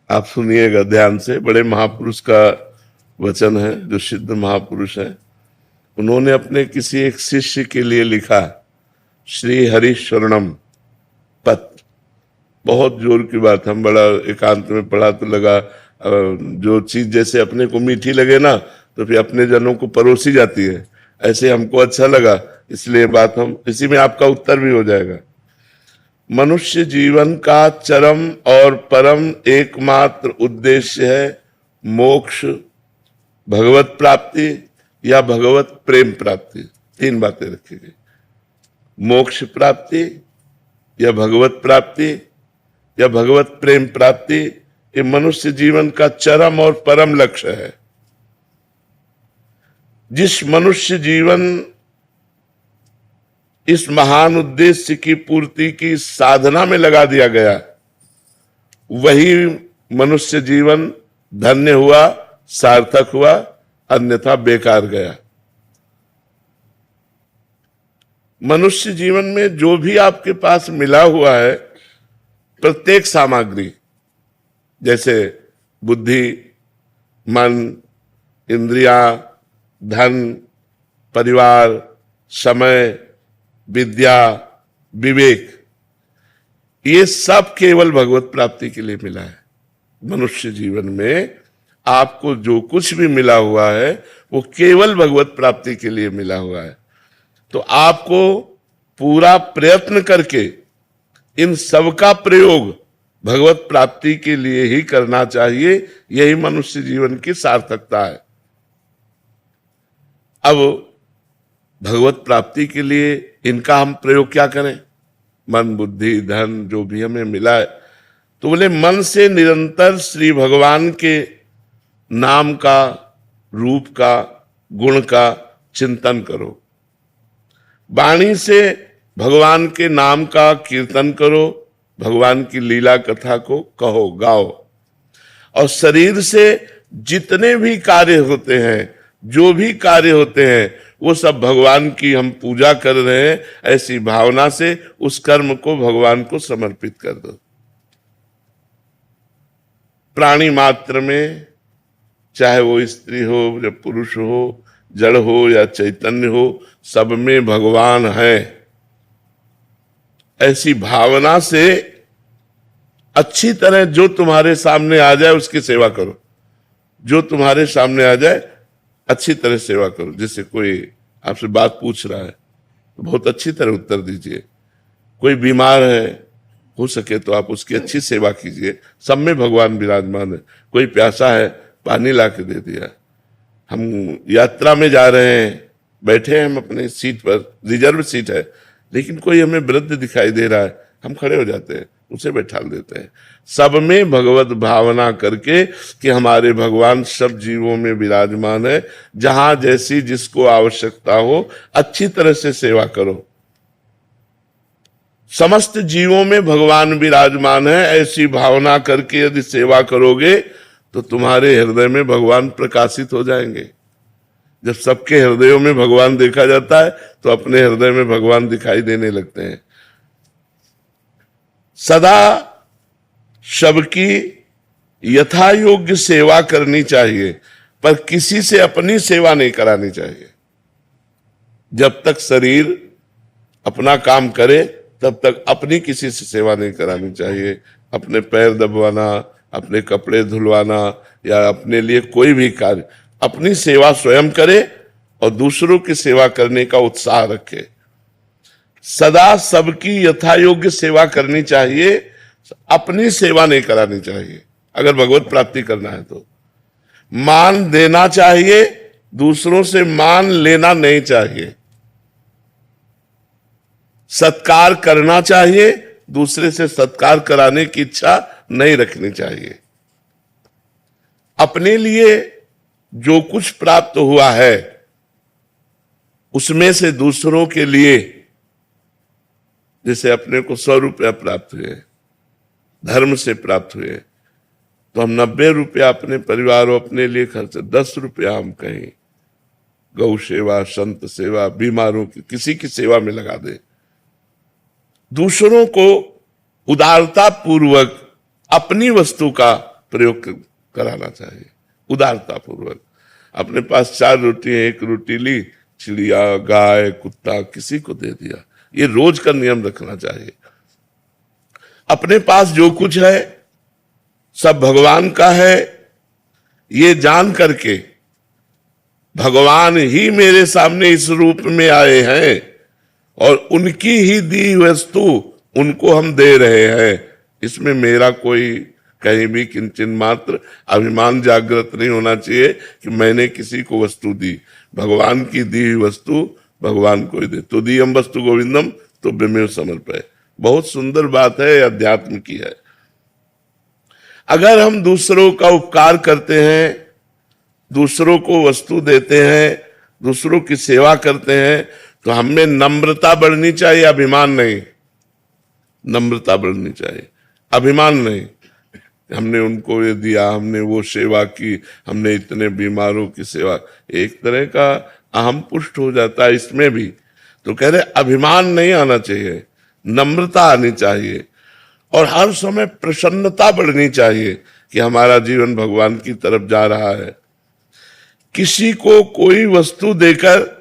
आप सुनिएगा ध्यान से, बड़े महापुरुष का वचन है, जो सिद्ध महापुरुष है। उन्होंने अपने किसी एक शिष्य के लिए लिखा, श्री हरि शरणम पत। बहुत जोर की बात, हम बड़ा एकांत में पढ़ा तो लगा जो चीज जैसे अपने को मीठी लगे ना तो फिर अपने जनों को परोसी जाती है, ऐसे हमको अच्छा लगा, इसलिए बात हम इसी में आपका उत्तर भी हो जाएगा। मनुष्य जीवन का चरम और परम एकमात्र उद्देश्य है मोक्ष, भगवत प्राप्ति या भगवत प्रेम प्राप्ति। तीन बातें रखी गई, मोक्ष प्राप्ति या भगवत प्राप्ति या भगवत प्रेम प्राप्ति। ये मनुष्य जीवन का चरम और परम लक्ष्य है। जिस मनुष्य जीवन इस महान उद्देश्य की पूर्ति की साधना में लगा दिया गया, वही मनुष्य जीवन धन्य हुआ, सार्थक हुआ, अन्यथा बेकार गया। मनुष्य जीवन में जो भी आपके पास मिला हुआ है, प्रत्येक सामग्री, जैसे बुद्धि, मन, इंद्रियां, धन, परिवार, समय, विद्या, विवेक, ये सब केवल भगवत प्राप्ति के लिए मिला है। मनुष्य जीवन में आपको जो कुछ भी मिला हुआ है वो केवल भगवत प्राप्ति के लिए मिला हुआ है। तो आपको पूरा प्रयत्न करके इन सब का प्रयोग भगवत प्राप्ति के लिए ही करना चाहिए। यही मनुष्य जीवन की सार्थकता है। अब भगवत प्राप्ति के लिए इनका हम प्रयोग क्या करें? मन, बुद्धि, धन जो भी हमें मिला है, तो बोले मन से निरंतर श्री भगवान के नाम का, रूप का, गुण का चिंतन करो। वाणी से भगवान के नाम का कीर्तन करो, भगवान की लीला कथा को कहो, गाओ। और शरीर से जितने भी कार्य होते हैं, जो भी कार्य होते हैं, वो सब भगवान की हम पूजा कर रहे हैं, ऐसी भावना से उस कर्म को भगवान को समर्पित कर दो। प्राणी मात्र में, चाहे वो स्त्री हो या पुरुष हो, जड़ हो या चैतन्य हो, सब में भगवान है। ऐसी भावना से अच्छी तरह जो तुम्हारे सामने आ जाए उसकी सेवा करो। जो तुम्हारे सामने आ जाए अच्छी तरह सेवा करो। जैसे कोई आपसे बात पूछ रहा है तो बहुत अच्छी तरह उत्तर दीजिए। कोई बीमार है, हो सके तो आप उसकी अच्छी सेवा कीजिए। सब में भगवान विराजमान है। कोई प्यासा है, पानी ला के दे दिया। हम यात्रा में जा रहे हैं, बैठे हैं हम अपने सीट पर, रिजर्व सीट है, लेकिन कोई हमें वृद्ध दिखाई दे रहा है, हम खड़े हो जाते हैं, उसे बैठा देते हैं। सब में भगवत भावना करके कि हमारे भगवान सब जीवों में विराजमान है। जहां जैसी जिसको आवश्यकता हो अच्छी तरह से सेवा करो। समस्त जीवों में भगवान विराजमान है, ऐसी भावना करके यदि सेवा करोगे तो तुम्हारे हृदय में भगवान प्रकाशित हो जाएंगे। जब सबके हृदयों में भगवान देखा जाता है तो अपने हृदय में भगवान दिखाई देने लगते हैं। सदा सबकी यथा योग्य सेवा करनी चाहिए, पर किसी से अपनी सेवा नहीं करानी चाहिए। जब तक शरीर अपना काम करे तब तक अपनी किसी से सेवा नहीं करानी चाहिए। अपने पैर दबवाना, अपने कपड़े धुलवाना या अपने लिए कोई भी कार्य, अपनी सेवा स्वयं करे और दूसरों की सेवा करने का उत्साह रखे। सदा सबकी यथा योग्य सेवा करनी चाहिए, अपनी सेवा नहीं करानी चाहिए। अगर भगवत प्राप्ति करना है तो मान देना चाहिए, दूसरों से मान लेना नहीं चाहिए। सत्कार करना चाहिए, दूसरे से सत्कार कराने की इच्छा नहीं रखनी चाहिए। अपने लिए जो कुछ प्राप्त हुआ है उसमें से दूसरों के लिए, जैसे अपने को 100 रुपया प्राप्त हुए, धर्म से प्राप्त हुए, तो हम 90 रुपया अपने परिवार और अपने लिए खर्च, 10 रुपया हम कहीं गौ सेवा, संत सेवा, बीमारों की किसी की सेवा में लगा दे। दूसरों को उदारता पूर्वक अपनी वस्तु का प्रयोग कराना चाहिए, उदारता पूर्वक। अपने पास 4 रोटी है, 1 रोटी ली, चिड़िया, गाय, कुत्ता, किसी को दे दिया, ये रोज का नियम रखना चाहिए। अपने पास जो कुछ है सब भगवान का है, ये जान करके भगवान ही मेरे सामने इस रूप में आए हैं और उनकी ही दी वस्तु उनको हम दे रहे हैं, इसमें मेरा कोई कहीं भी किंचन मात्र अभिमान जागृत नहीं होना चाहिए कि मैंने किसी को वस्तु दी। भगवान की दी हुई वस्तु भगवान को ही दे। तो दीयम वस्तु गोविंदम तो ब्रह्मेव समर्पय। बहुत सुंदर बात है, अध्यात्म की है। अगर हम दूसरों का उपकार करते हैं, दूसरों को वस्तु देते हैं, दूसरों की सेवा करते हैं, तो हमें नम्रता बढ़नी चाहिए, अभिमान नहीं। नम्रता बढ़नी चाहिए, अभिमान नहीं। हमने उनको ये दिया, हमने वो सेवा की, हमने इतने बीमारों की सेवा, एक तरह का अहम पुष्ट हो जाता है इसमें भी। तो कह रहे अभिमान नहीं आना चाहिए, नम्रता आनी चाहिए और हर समय प्रसन्नता बढ़नी चाहिए कि हमारा जीवन भगवान की तरफ जा रहा है। किसी को कोई वस्तु देकर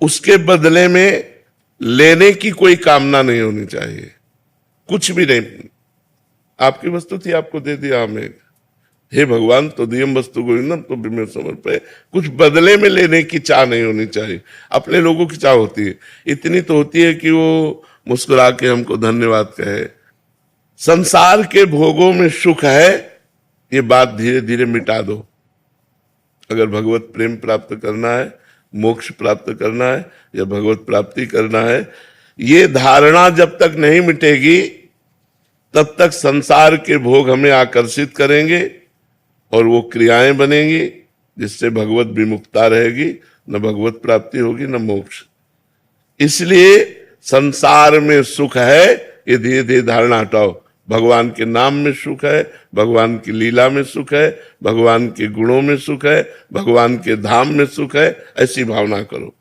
उसके बदले में लेने की कोई कामना नहीं होनी चाहिए, कुछ भी नहीं। आपकी वस्तु थी, आपको दे दिया हमें, हे भगवान तो दियम वस्तु गोविंदम तो ब्रह्मेव समर्पय। कुछ बदले में लेने की चाह नहीं होनी चाहिए। अपने लोगों की चाह होती है, इतनी तो होती है कि वो मुस्कुरा के हमको धन्यवाद कहे। संसार के भोगों में सुख है, ये बात धीरे धीरे मिटा दो। अगर भगवत प्रेम प्राप्त करना है, मोक्ष प्राप्त करना है या भगवत प्राप्ति करना है, ये धारणा जब तक नहीं मिटेगी तब तक संसार के भोग हमें आकर्षित करेंगे और वो क्रियाएं बनेंगी जिससे भगवत विमुक्ता रहेगी, न भगवत प्राप्ति होगी न मोक्ष। इसलिए संसार में सुख है, ये धीरे धीरे धारणा हटाओ। भगवान के नाम में सुख है, भगवान की लीला में सुख है, भगवान के गुणों में सुख है, भगवान के धाम में सुख है, ऐसी भावना करो।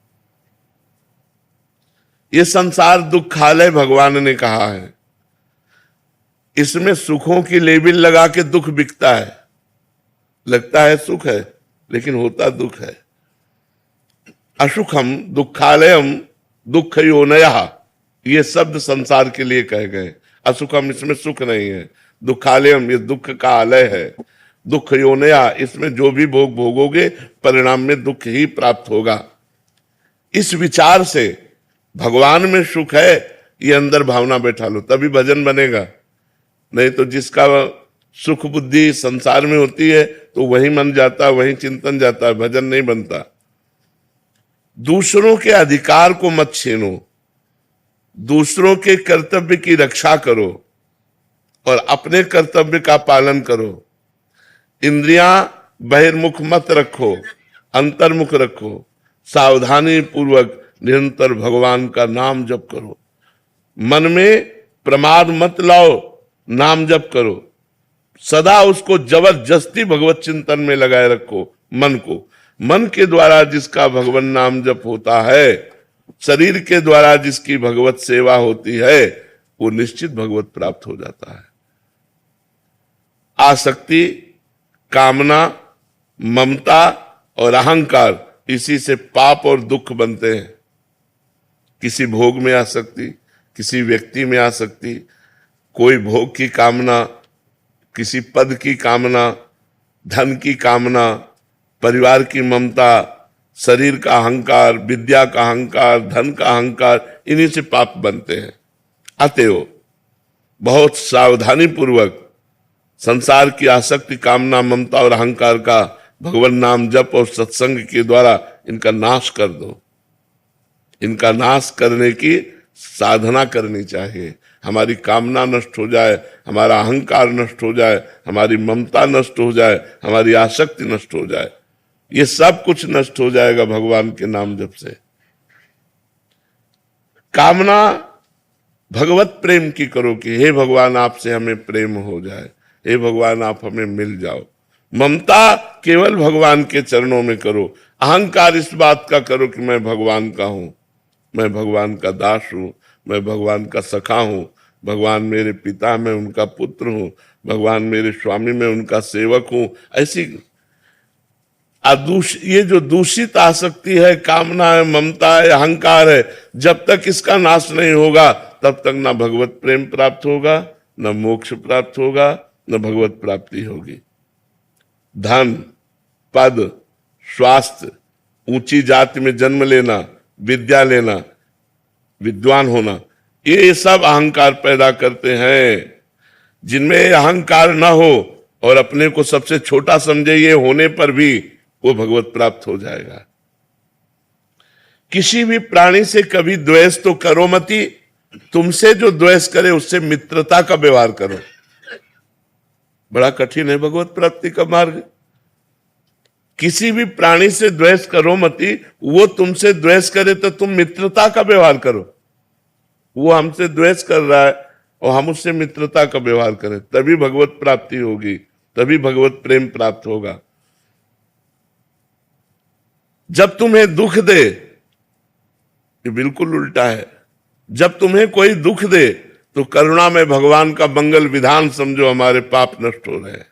ये संसार दुखालय भगवान ने कहा है, इसमें सुखों की लेबिल लगा के दुख बिकता है। लगता है सुख है लेकिन होता दुख है। असुखम दुखालयम दुख योनयः, ये शब्द संसार के लिए कहे गए। असुखम, इसमें सुख नहीं है। दुखालयम, ये दुख का आलय है। दुख योनया, इसमें जो भी भोग भोगोगे परिणाम में दुख ही प्राप्त होगा। इस विचार से भगवान में सुख है, ये अंदर भावना बैठा लो, तभी भजन बनेगा। नहीं तो जिसका सुख बुद्धि संसार में होती है तो वही मन जाता, वही चिंतन जाता है, भजन नहीं बनता। दूसरों के अधिकार को मत छीनो, दूसरों के कर्तव्य की रक्षा करो और अपने कर्तव्य का पालन करो। इंद्रियां बहिर्मुख मत रखो, अंतर्मुख रखो। सावधानी पूर्वक निरंतर भगवान का नाम जप करो। मन में प्रमाद मत लाओ, नाम जप करो। सदा उसको जबरदस्ती भगवत चिंतन में लगाए रखो मन को। मन के द्वारा जिसका भगवान नाम जप होता है, शरीर के द्वारा जिसकी भगवत सेवा होती है, वो निश्चित भगवत प्राप्त हो जाता है। आसक्ति, कामना, ममता और अहंकार, इसी से पाप और दुख बनते हैं। किसी भोग में आसक्ति, किसी व्यक्ति में आसक्ति, कोई भोग की कामना, किसी पद की कामना, धन की कामना, परिवार की ममता, शरीर का अहंकार, विद्या का अहंकार, धन का अहंकार, इन्हीं से पाप बनते हैं। अतएव बहुत सावधानी पूर्वक संसार की आसक्ति, कामना, ममता और अहंकार का भगवान नाम जप और सत्संग के द्वारा इनका नाश कर दो। इनका नाश करने की साधना करनी चाहिए। हमारी कामना नष्ट हो जाए, हमारा अहंकार नष्ट हो जाए, हमारी ममता नष्ट हो जाए, हमारी आसक्ति नष्ट हो जाए, ये सब कुछ नष्ट हो जाएगा भगवान के नाम जप से। कामना भगवत प्रेम की करो कि हे भगवान आपसे हमें प्रेम हो जाए, हे भगवान आप हमें मिल जाओ। ममता केवल भगवान के चरणों में करो। अहंकार इस बात का करो कि मैं भगवान का हूं, मैं भगवान का दास हूं, मैं भगवान का सखा हूं, भगवान मेरे पिता, मैं उनका पुत्र हूं, भगवान मेरे स्वामी, मैं उनका सेवक हूं, ऐसी ये जो दूषित आसक्ति है, कामना है, ममता है, अहंकार है, जब तक इसका नाश नहीं होगा तब तक ना भगवत प्रेम प्राप्त होगा, न मोक्ष प्राप्त होगा, न भगवत प्राप्ति होगी। धन, पद, स्वास्थ्य, ऊंची जाति में जन्म लेना, विद्या लेना, विद्वान होना, ये सब अहंकार पैदा करते हैं। जिनमें अहंकार न हो और अपने को सबसे छोटा समझे, ये होने पर भी वो भगवत प्राप्त हो जाएगा। किसी भी प्राणी से कभी द्वेष तो करो मती, तुमसे जो द्वेष करे उससे मित्रता का व्यवहार करो। बड़ा कठिन है भगवत प्राप्ति का मार्ग। किसी भी प्राणी से द्वेष करो मती, वो तुमसे द्वेष करे तो तुम मित्रता का व्यवहार करो। वो हमसे द्वेष कर रहा है और हम उससे मित्रता का व्यवहार करें, तभी भगवत प्राप्ति होगी, तभी भगवत प्रेम प्राप्त होगा। जब तुम्हें दुख दे, ये बिल्कुल उल्टा है, जब तुम्हें कोई दुख दे तो करुणा में भगवान का मंगल विधान समझो, हमारे पाप नष्ट हो रहे हैं।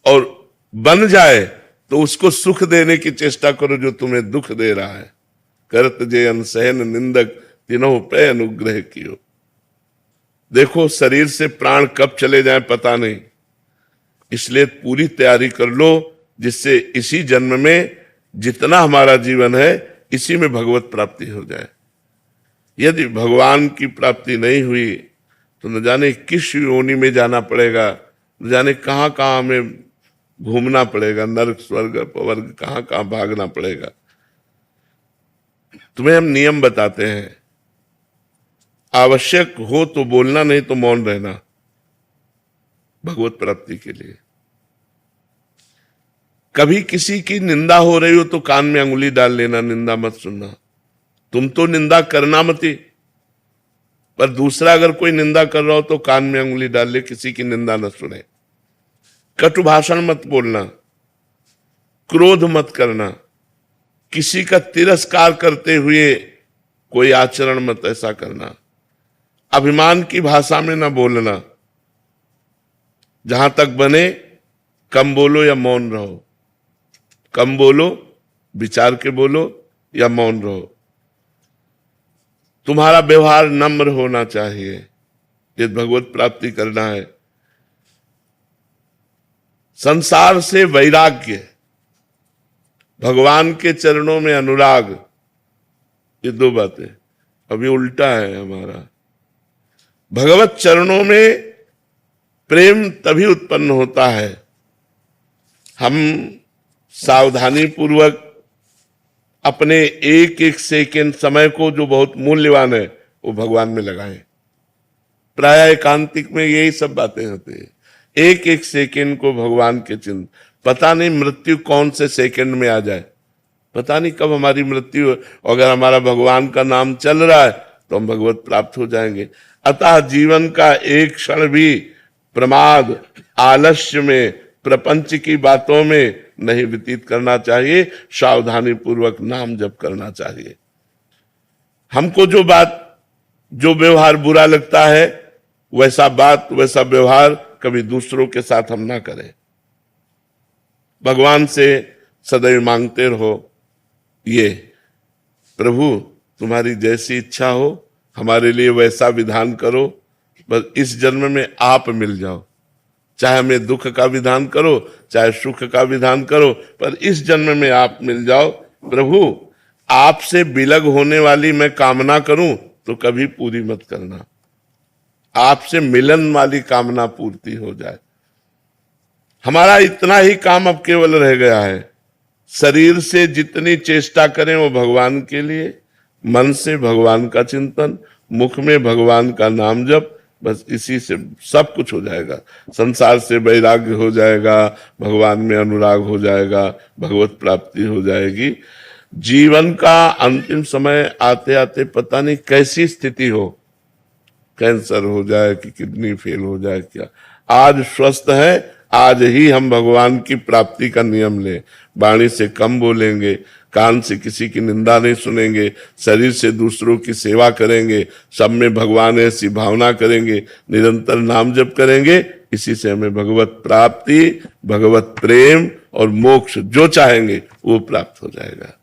और बन जाए तो उसको सुख देने की चेष्टा करो जो तुम्हें दुख दे रहा है। करत जे अनसहन निंदक तीनों पे अनुग्रह कियो। देखो शरीर से प्राण कब चले जाए पता नहीं, इसलिए पूरी तैयारी कर लो जिससे इसी जन्म में जितना हमारा जीवन है इसी में भगवत प्राप्ति हो जाए। यदि भगवान की प्राप्ति नहीं हुई तो न जाने किस योनि में जाना पड़ेगा, न जाने कहां कहां हमें घूमना पड़ेगा, नरक स्वर्ग अपवर्ग कहां कहां भागना पड़ेगा। तुम्हें हम नियम बताते हैं, आवश्यक हो तो बोलना, नहीं तो मौन रहना भगवत प्राप्ति के लिए। कभी किसी की निंदा हो रही हो तो कान में अंगुली डाल लेना, निंदा मत सुनना। तुम तो निंदा करना मत ही, पर दूसरा अगर कोई निंदा कर रहा हो तो कान में अंगुली डाल ले, किसी की निंदा न सुने। कटु भाषण मत बोलना, क्रोध मत करना, किसी का तिरस्कार करते हुए कोई आचरण मत ऐसा करना, अभिमान की भाषा में न बोलना। जहां तक बने कम बोलो या मौन रहो, कम बोलो, विचार के बोलो या मौन रहो। तुम्हारा व्यवहार नम्र होना चाहिए यदि भगवत प्राप्ति करना है। संसार से वैराग्य, भगवान के चरणों में अनुराग, ये दो बातें अभी उल्टा है हमारा। भगवत चरणों में प्रेम तभी उत्पन्न होता है हम सावधानी पूर्वक अपने एक एक सेकेंड समय को जो बहुत मूल्यवान है वो भगवान में लगाएं। प्राय एकांतिक में यही सब बातें होती है, एक एक सेकेंड को भगवान के चिंतन। पता नहीं मृत्यु कौन से सेकंड में आ जाए, पता नहीं कब हमारी मृत्यु हो। अगर हमारा भगवान का नाम चल रहा है तो हम भगवत प्राप्त हो जाएंगे। अतः जीवन का एक क्षण भी प्रमाद, आलस्य में, प्रपंच की बातों में नहीं व्यतीत करना चाहिए, सावधानी पूर्वक नाम जप करना चाहिए। हमको जो व्यवहार बुरा लगता है वैसा बात, वैसा व्यवहार कभी दूसरों के साथ हम ना करें। भगवान से सदैव मांगते रहो, ये प्रभु तुम्हारी जैसी इच्छा हो हमारे लिए वैसा विधान करो, बस इस जन्म में आप मिल जाओ। चाहे हमें दुख का विधान करो, चाहे सुख का विधान करो, पर इस जन्म में आप मिल जाओ। प्रभु आपसे विलग होने वाली मैं कामना करूं तो कभी पूरी मत करना, आपसे मिलन वाली कामना पूर्ति हो जाए। हमारा इतना ही काम अब केवल रह गया है, शरीर से जितनी चेष्टा करें वो भगवान के लिए, मन से भगवान का चिंतन, मुख में भगवान का नाम जप, बस इसी से सब कुछ हो जाएगा। संसार से वैराग्य हो जाएगा, भगवान में अनुराग हो जाएगा, भगवत प्राप्ति हो जाएगी। जीवन का अंतिम समय आते आते पता नहीं कैसी स्थिति हो, कैंसर हो जाए कि किडनी फेल हो जाए, क्या आज स्वस्थ है, आज ही हम भगवान की प्राप्ति का नियम लें। वाणी से कम बोलेंगे, कान से किसी की निंदा नहीं सुनेंगे, शरीर से दूसरों की सेवा करेंगे, सब में भगवान ऐसी भावना करेंगे, निरंतर नाम जप करेंगे, इसी से हमें भगवत प्राप्ति, भगवत प्रेम और मोक्ष जो चाहेंगे वो प्राप्त हो जाएगा।